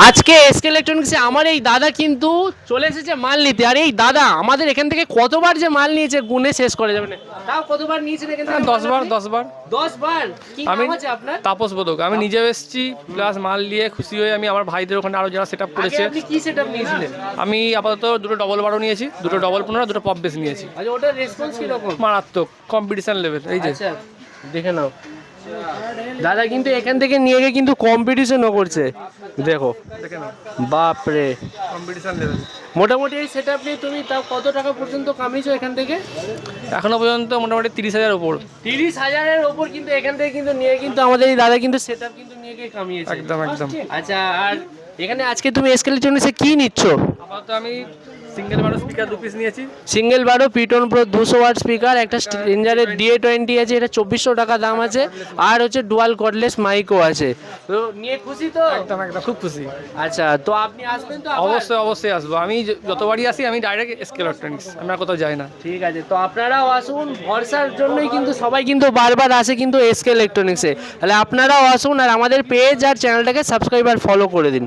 আজকে এসকে ইলেকট্রনিক্সে আমার এই দাদা কিন্তু চলে এসেছে মাল নিতে। আর এই দাদা আমাদের এখান থেকে কতবার যে মাল নিয়েছে গুনে শেষ করে যাবে না। তাও কতবার নিয়েছেন এখান থেকে? 10 বার 10 বার। 10 বার? কি আমি নাম আছে আপনার? তাপস বোধক, আমি নিজেও এসেছি, প্লাস মাল নিয়ে খুশি হয়ে আমি আমার ভাইদের ওখানে আরো যারা সেট আপ আগে করেছে। আপনি কি সেটআপ নিয়েছিলেন? আমি আপাতত দুটো ডবল বারো নিয়েছি, দুটো ডবল 15, দুটো পপ বেস নিয়েছি। আচ্ছা, ওটার রেসপন্স কি রকম? মারাত্মক কম্পিটিশন লেভেল। এই যে আচ্ছা, দেখে নাও। দাদা কিন্তু এখান থেকে নিয়ে গিয়ে কিন্তু কম্পিটিশনও করছে, দেখো। দেখে নাও, বাপ রে, কম্পিটিশন লেভেল। মোটামুটি এই সেটআপ নিয়ে তুমি তাও কত টাকা পর্যন্ত কামিয়েছো এখান থেকে? এখনো পর্যন্ত মোটামুটি 30,000 উপর। 30,000-এর ওপর কিন্তু এখান থেকে কিন্তু নিয়ে কিন্তু আমাদের এই দাদা কিন্তু সেটআপ কিন্তু নিয়ে গিয়ে কামিয়েছে। একদম একদম। আচ্ছা, আর এখানে আজকে তুমি এসকে ইলেকট্রনিক্সে কি নিচ্ছ? আপাতত আমি সিঙ্গেল বারো স্পিকার 2 পিস নিয়েছি। সিঙ্গেল বারো পিটন প্রো 200 ওয়াট স্পিকার, একটা স্ট্রেঞ্জারের DA20 আছে, এটা 2400 টাকা দাম আছে। আর হচ্ছে ডুয়াল কর্ডলেস মাইকও আছে। তো নিয়ে খুশি তো? একদম একদম, খুব খুশি। আচ্ছা, তো আপনি আসবেন তো আবার? অবশ্যই অবশ্যই আসবো। আমি যতবারই আসি আমি ডাইরেক্ট এসকে ইলেকট্রনিক্স, আমি আর কোথাও যাই না। ঠিক আছে, তো আপনারাও আসুন। ভরসার জন্যই কিন্তু সবাই কিন্তু বারবার আসে কিন্তু এসকে ইলেকট্রনিক্সে। তাহলে আপনারাও আসুন আর আমাদের পেজ আর চ্যানেলটাকে সাবস্ক্রাইব আর ফলো করে দিন।